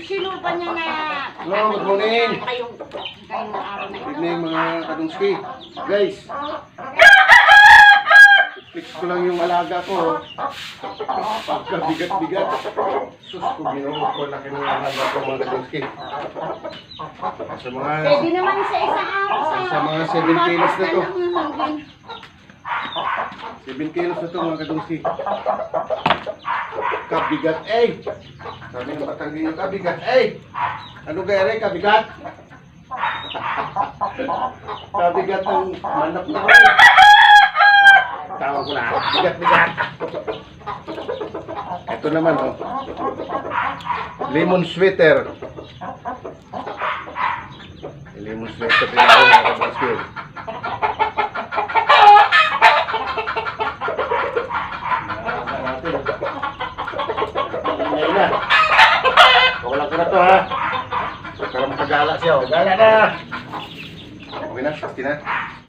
Sino ba niya na... Hello, good morning. Kayong araw na Good ito. evening mga kadungski. Guys, fix ko lang yung alaga ko. Pagkabigat-bigat. Sus ko, ginoo ko laki ng alaga ko mga kadungski. Sa mga Pwede naman sa isang araw sa mga 7 kilos na to. Hanggang 7 kilos na to mga kadungski. Kabigat, eh! Sabi ng Batangging, kabigat, eh! Ano gaya, kabigat? Kabigat ng manok na ko. Tawag ko na, bigat-bigat. Ito naman, oh. Lemon sweater. Lemon sweater din ako mga kabasket. Ngayon na. Wala ko na to, ha. Para makagala siya, oh. Gala na. Okay na, pasti na.